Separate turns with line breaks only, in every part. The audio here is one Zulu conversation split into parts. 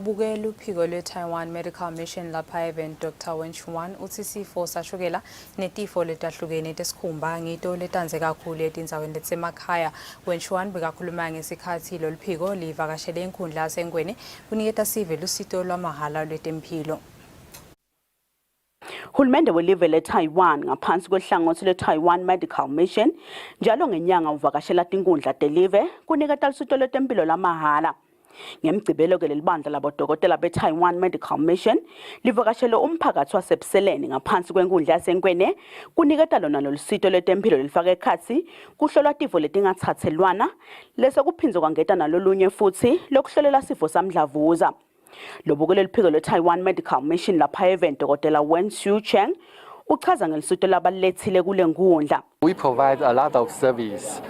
Bukelu uphiko lwe-Taiwan Medical Mission lapha event Dr. Wen Chuan uthi isifo sashukela netifo letahlukene tesikhumba ngito letanze kakhulu etindzaweni letemakhaya. Wen Chuan bekakhuluma ngesikhathi lolu phiko livakashele inkundla yaseNgwene kuniketa sive lusito lwamahhala lwetemphilo.
Hulumende welive le-Taiwan ngaphansi kwehlangothi le-Taiwan Medical Mission njalo ngenyanga uvakashela tinkundla telive kuniketa lusito lwetempilo lwamahhala. Ngemgcibelo ke lelibandla labodokotela be-Taiwan Medical Mission livakashele umphakathi waseBuseleni ngaphansi kwenkundla yaseNgwene kuniketa lona lolusito lwetempilo lifaka ekhatsi kuhlolwa tifo letingathathelwana lese kuphinzwe kwangeta nalolunye futhi lokuhlolela sifo samdlavuza. Lobukele liphiko le-Taiwan Medical Mission lapha event Dr. Wen Chuan uchaza ngelisito labalulekile kule nkundla.
We provide a lot of service,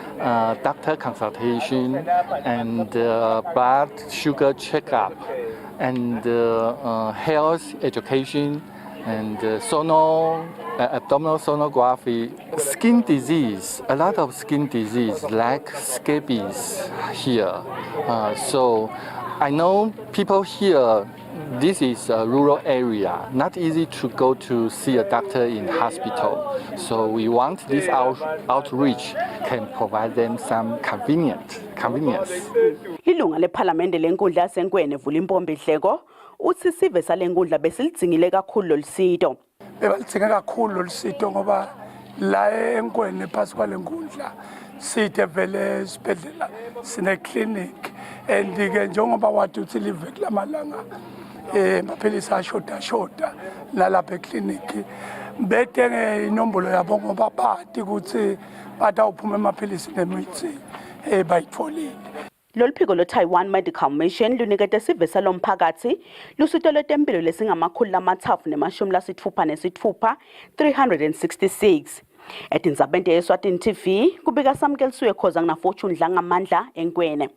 doctor consultation and blood sugar checkup and health education and abdominal sonography. Skin disease, a lot of skin disease like scabies here. So I know people here, this is a rural area, not easy to go to see a doctor in hospital. So we want this outreach can provide them some convenience.
Ilunga lephalamende lenkundla yaseNgwene Vulimpombe Dleko uthi sive salenkundla besilidingile kakhulu lolusito.
Bebalidinga kakhulu lolusito ngoba la eNgwene phasi kwalenkundla sithe vele isibhedlela sine clinic and ke njengoba wathi uthi live kulamalanga maphilisi ashoda lalapha eclinic betenge inombolo yabo ngoba bathi ukuthi batawuphuma amaphilisi nemithi bayitholile.
Lolu phiko le-Taiwan Medical Mission lunikete sive salomphakathi lusito lwetempilo lesingama-366 366. Etindzabeni yeSwatini TV kubika Samkelisiwe Khoza ngina Fortune Dlangamandla eNgwene.